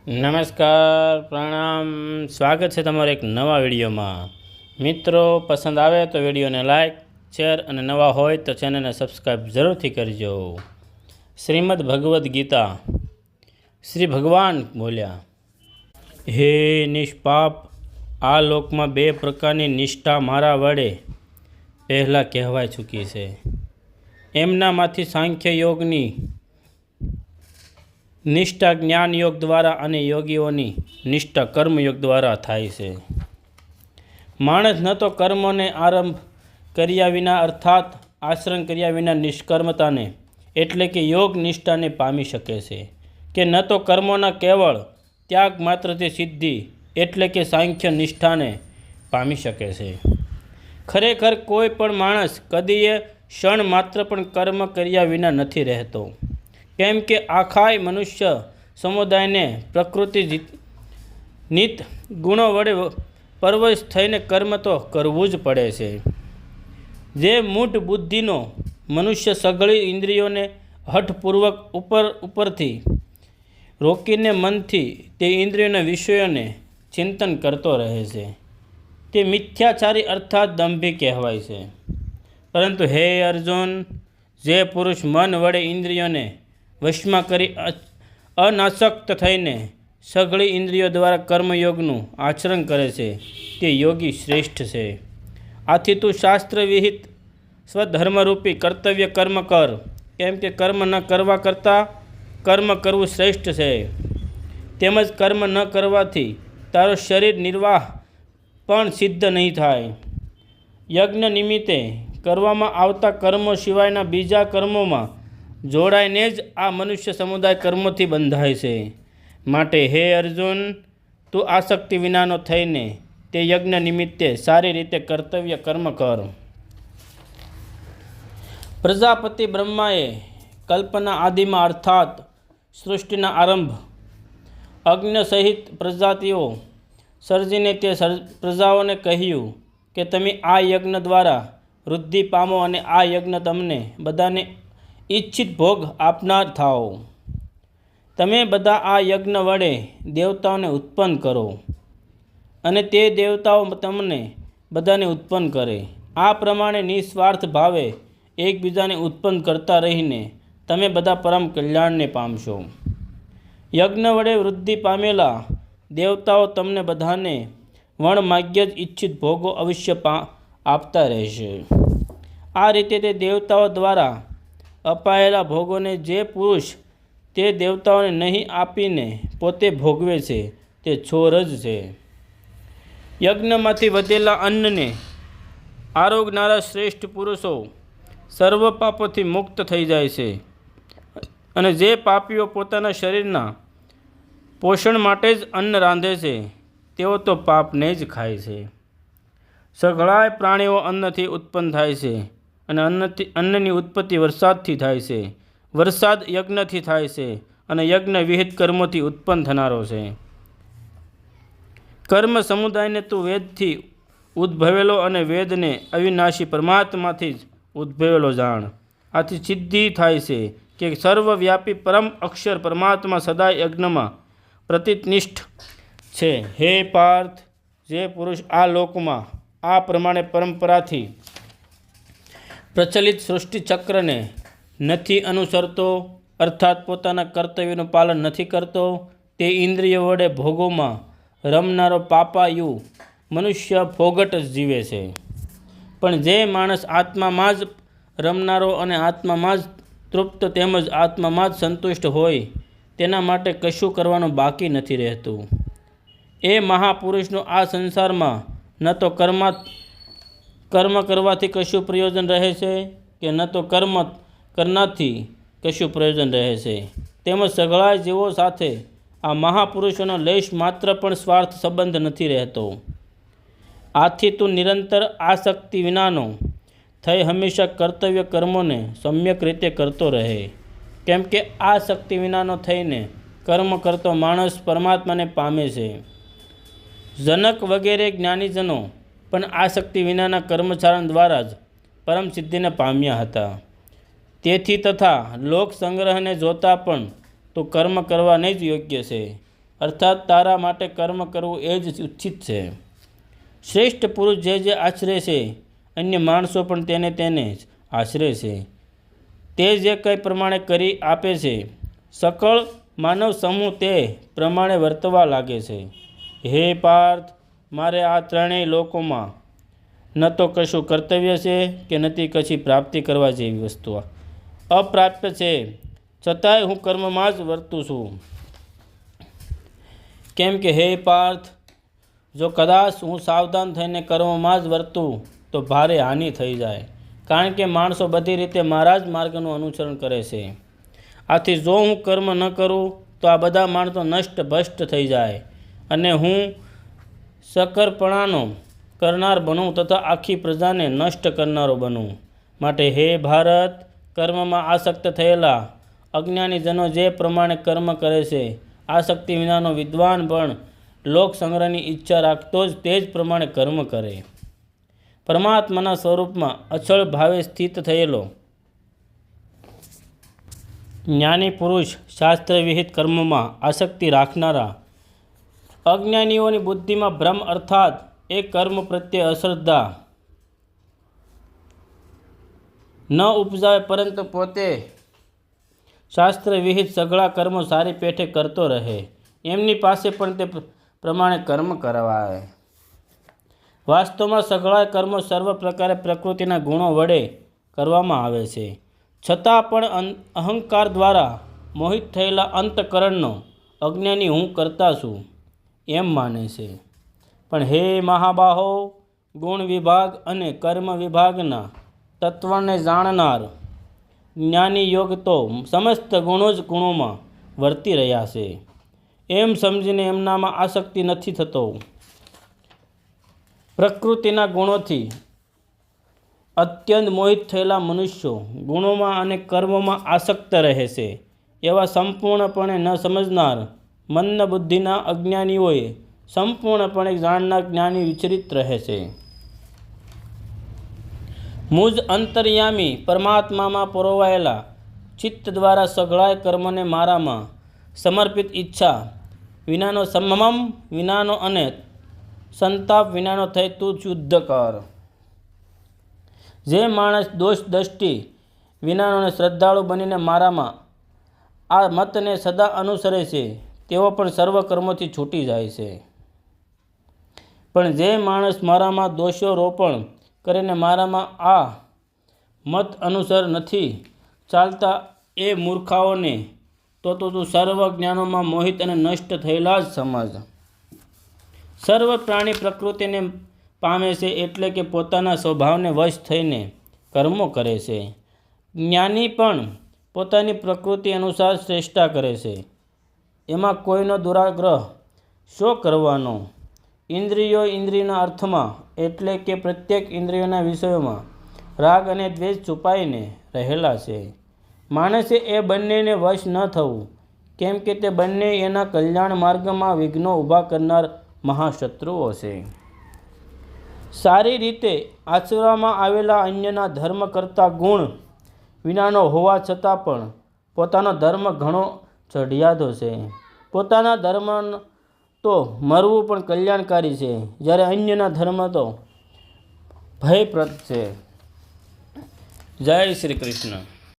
નમસ્કાર, પ્રણામ, સ્વાગત છે તમારો એક નવા વિડીયોમાં। મિત્રો, પસંદ આવે તો વિડીયોને લાઇક, શેર અને નવા હોય તો ચેનલને સબસ્ક્રાઈબ જરૂરથી કરજો। શ્રીમદ ભગવદ્ ગીતા। શ્રી ભગવાન બોલ્યા, હે નિષ્પાપ, આ લોકમાં બે પ્રકારની નિષ્ઠા મારા વડે પહેલાં કહેવાઈ ચૂકી છે। એમનામાંથી સાંખ્ય યોગની નિષ્ઠા જ્ઞાન યોગ દ્વારા અને યોગીઓની નિષ્ઠા કર્મયોગ દ્વારા થાય છે। માણસ ન તો કર્મોને આરંભ કર્યા વિના અર્થાત આશ્રમ કર્યા વિના નિષ્કર્મતાને એટલે કે યોગ નિષ્ઠાને પામી શકે છે, કે ન તો કર્મોના કેવળ ત્યાગ માત્રથી સિદ્ધિ એટલે કે સાંખ્ય નિષ્ઠાને પામી શકે છે। ખરેખર કોઈ પણ માણસ કદીએ ક્ષણ માત્ર પણ કર્મ કર્યા વિના નથી રહેતો, કેમ કે આખાય મનુષ્ય સમુદાયને પ્રકૃતિ નીત ગુણો વડે પરવશ થઈને કર્મ તો કરવું જ પડે છે। જે મૂઢ બુદ્ધિનો મનુષ્ય સઘળી ઇન્દ્રિયોને હઠપૂર્વક ઉપરથી રોકીને મનથી તે ઇન્દ્રિયોના વિષયોને ચિંતન કરતો રહે છે, તે મિથ્યાચારી અર્થાત દંભી કહેવાય છે। પરંતુ હે અર્જુન, જે પુરુષ મન વડે ઇન્દ્રિયોને વશમાં કરી અનાસક્ત થઈને સઘળી ઇન્દ્રિયો દ્વારા કર્મયોગનું આચરણ કરે છે, તે યોગી શ્રેષ્ઠ છે। આથી તું શાસ્ત્ર વિહિત સ્વધર્મરૂપી કર્તવ્ય કર્મ કર, કેમ કે કર્મ ન કરવા કરતાં કર્મ કરવું શ્રેષ્ઠ છે। તેમજ કર્મ ન કરવાથી તારો શરીર નિર્વાહ પણ સિદ્ધ નહીં થાય। યજ્ઞ નિમિત્તે કરવામાં આવતા કર્મો સિવાયના બીજા કર્મોમાં જોડાઈને જ આ મનુષ્ય સમુદાય કર્મોથી બંધાય છે। માટે હે અર્જુન, તું આસક્તિ વિનાનો થઈને તે યજ્ઞ નિમિત્તે સારી રીતે કર્તવ્ય કર્મ કર। પ્રજાપતિ બ્રહ્માએ કલ્પના આદિમાં અર્થાત સૃષ્ટિના આરંભ અગ્નિ સહિત પ્રજાતિઓ સર્જીને તે પ્રજાઓને કહ્યું કે તમે આ યજ્ઞ દ્વારા વૃદ્ધિ પામો અને આ યજ્ઞ તમને બધાને ઈચ્છિત ભોગ આપનાર થાઓ। તમે બધા આ યજ્ઞ વડે દેવતાઓને ઉત્પન્ન કરો અને તે દેવતાઓ તમને બધાને ઉત્પન્ન કરે। આ પ્રમાણે નિસ્વાર્થ ભાવે એકબીજાને ઉત્પન્ન કરતા રહીને તમે બધા પરમ કલ્યાણને પામશો। યજ્ઞ વડે વૃદ્ધિ પામેલા દેવતાઓ તમને બધાને વણમાગ્ય જ ઈચ્છિત ભોગો અવશ્ય આપતા રહેશે। આ રીતે તે દેવતાઓ દ્વારા અપાયેલા ભોગોને જે પુરુષ તે દેવતાઓને નહીં આપીને પોતે ભોગવે છે તે ચોર જ છે। યજ્ઞમાંથી વધેલા અન્નને આરોગનારા શ્રેષ્ઠ પુરુષો સર્વ પાપોથી મુક્ત થઈ જાય છે, અને જે પાપીઓ પોતાના શરીરના પોષણ માટે જ અન્ન રાંધે છે તેઓ તો પાપને જ ખાય છે। સઘળાય પ્રાણીઓ અન્નથી ઉત્પન્ન થાય છે, અને અન્નની ઉત્પત્તિ વરસાદથી થાય છે, વરસાદ યજ્ઞથી થાય છે, અને યજ્ઞ વિહિત કર્મોથી ઉત્પન્ન થનારો છે। કર્મ સમુદાયને તું વેદથી ઉદ્ભવેલો અને વેદને અવિનાશી પરમાત્માથી જ ઉદ્ભવેલો જાણ। આથી સિદ્ધિ થાય છે કે સર્વવ્યાપી પરમ અક્ષર પરમાત્મા સદાય યજ્ઞમાં પ્રતિનિષ્ઠ છે। હે પાર્થ, જે પુરુષ આ લોકમાં આ પ્રમાણે પરંપરાથી પ્રચલિત સૃષ્ટિ ચક્રને નથી અનુસરતો અર્થાત પોતાના કર્તવ્યનું પાલન નથી કરતો, તે ઇન્દ્રિયો વડે ભોગોમાં રમનારો પાપાયુ મનુષ્ય ફોગટ જ જીવે છે। પણ જે માણસ આત્મામાં જ રમનારો અને આત્મામાં જ તૃપ્ત તેમજ આત્મામાં જ સંતુષ્ટ હોય, તેના માટે કશું કરવાનું બાકી નથી રહેતું। એ મહાપુરુષનું આ સંસારમાં ન તો કર્મ કરવાથી કશું પ્રયોજન રહે છે, કે ન તો કર્મ કરનાથી કશું પ્રયોજન રહે છે। તેમજ સઘળાય જીવો સાથે આ મહાપુરુષોનો લેશ માત્ર પણ સ્વાર્થ સંબંધ નથી રહેતો। આથી તું નિરંતર આસક્તિ વિનાનો થઈ હંમેશા કર્તવ્ય કર્મોને સમ્યક રીતે કરતો રહે, કેમ કે આસક્તિ વિનાનો થઈને કર્મ કરતો માણસ પરમાત્માને પામે છે। જનક વગેરે જ્ઞાનીજનો પણ આસક્તિ વિનાના કર્મચારણ દ્વારા જ પરમ સિદ્ધિને પામ્યા હતા। તેથી તથા લોક સંગ્રહને જોતા પણ તો કર્મ કરવાને જ યોગ્ય છે, અર્થાત તારા માટે કર્મ કરવું એ જ ઉચિત છે. શ્રેષ્ઠ પુરુષ જે આચરે છે, અન્ય માણસો પણ તેને જ આચરે છે. તે જે કંઈ પ્રમાણે કરી આપે છે, સકળ માનવ સમૂહ તે પ્રમાણે વર્તવા લાગે છે. હે પાર્થ, મારે આ ત્રણેય લોકોમાં ન તો કશું કર્તવ્ય છે કે નથી કશી પ્રાપ્તિ કરવા જેવી વસ્તુઓ અપ્રાપ્ય છે, છતાંય હું કર્મમાં જ વર્તું છું. કેમ કે હે પાર્થ, જો કદાચ હું સાવધાન થઈને કર્મમાં જ વર્તું તો ભારે હાનિ થઈ જાય, કારણ કે માણસો બધી રીતે મારા જ માર્ગનું અનુસરણ કરે છે. આથી જો હું કર્મ ન કરું તો આ બધા માણસો નષ્ટ ભ્રષ્ટ થઈ જાય અને હું શકરપણાનો કરનાર બનું તથા આખી પ્રજાને નષ્ટ કરનારો બનું. માટે હે ભારત, કર્મમાં આસક્ત થયેલા અજ્ઞાનીજનો જે પ્રમાણે કર્મ કરે છે, આસક્તિ વિનાનો વિદ્વાન પણ લોક સંગ્રહની ઈચ્છા રાખતો જ તે જ પ્રમાણે કર્મ કરે. પરમાત્માના સ્વરૂપમાં અચળ ભાવે સ્થિત થયેલો જ્ઞાની પુરુષ શાસ્ત્ર વિહિત કર્મમાં આસક્તિ રાખનારા અજ્ઞાનીઓની બુદ્ધિમાં ભ્રમ અર્થાત એ કર્મ પ્રત્યે અશ્રદ્ધા ન ઉપજાવે, પરંતુ પોતે શાસ્ત્ર વિહિત સઘળા કર્મો સારી પેઠે કરતો રહે, એમની પાસે પણ તે પ્રમાણે કર્મ કરાવાય. વાસ્તવમાં સઘળા કર્મો સર્વ પ્રકારે પ્રકૃતિના ગુણો વડે કરવામાં આવે છે, છતાં પણ અહંકાર દ્વારા મોહિત થયેલા અંતઃકરણનો અજ્ઞાની હું કરતા છું એમ માને છે. પણ હે મહાબાહો, ગુણ વિભાગ અને કર્મ વિભાગના તત્વને જાણનાર જ્ઞાની યોગ તો સમસ્ત ગુણો જ ગુણોમાં વર્તી રહ્યા છે એમ સમજીને એમનામાં આસક્તિ નથી થતો. પ્રકૃતિના ગુણોથી અત્યંત મોહિત થયેલા મનુષ્યો ગુણોમાં અને કર્મોમાં આસક્ત રહે છે. એવા સંપૂર્ણપણે ન સમજનાર મંદ બુદ્ધિના અજ્ઞાનીઓએ સંપૂર્ણપણે જાણનાર જ્ઞાની વિચરિત રહે છે. મુજ અંતર્યામી પરમાત્મામાં પરોવાયેલા ચિત્ત દ્વારા સઘળાય કર્મને મારામાં સમર્પિત ઈચ્છા વિનાનો સમમ વિનાનો અને સંતાપ વિનાનો થઈ તું શુદ્ધ કર. જે માણસ દોષ દ્રષ્ટિ વિનાનો અને શ્રદ્ધાળુ બનીને મારામાં આ મતને સદા અનુસરે છે, તેઓ પણ સર્વ કર્મોથી છૂટી જાય છે. પણ જે માણસ મારામાં દોષારોપણ કરીને મારામાં આ મત અનુસાર નથી ચાલતા, એ મૂર્ખાઓને તો તું સર્વ જ્ઞાનોમાં મોહિત અને નષ્ટ થયેલા જ સમજ. સર્વ પ્રાણી પ્રકૃતિને પામે છે, એટલે કે પોતાના સ્વભાવને વશ થઈને કર્મો કરે છે. જ્ઞાની પણ પોતાની પ્રકૃતિ અનુસાર શ્રેષ્ઠા કરે છે. એમાં કોઈનો દુરાગ્રહ શો કરવાનો? ઇન્દ્રિયના અર્થમાં એટલે કે પ્રત્યેક ઇન્દ્રિયોના વિષયોમાં રાગ અને દ્વેષ છુપાઈને રહેલા છે. માણસે એ બંનેને વશ ન થવું, કેમ કે તે બંને એના કલ્યાણ માર્ગમાં વિઘ્નો ઊભા કરનાર મહાશત્રુઓ છે. સારી રીતે આચરવામાં આવેલા અન્યના ધર્મ કરતાં ગુણ વિનાનો હોવા છતાં પણ પોતાનો ધર્મ ઘણો ચઢિયાતો છે. પોતાના ધર્મ તો મરવું પણ કલ્યાણકારી છે, જ્યારે અન્યના ધર્મ તો ભયપ્રદ છે. જય શ્રી કૃષ્ણ.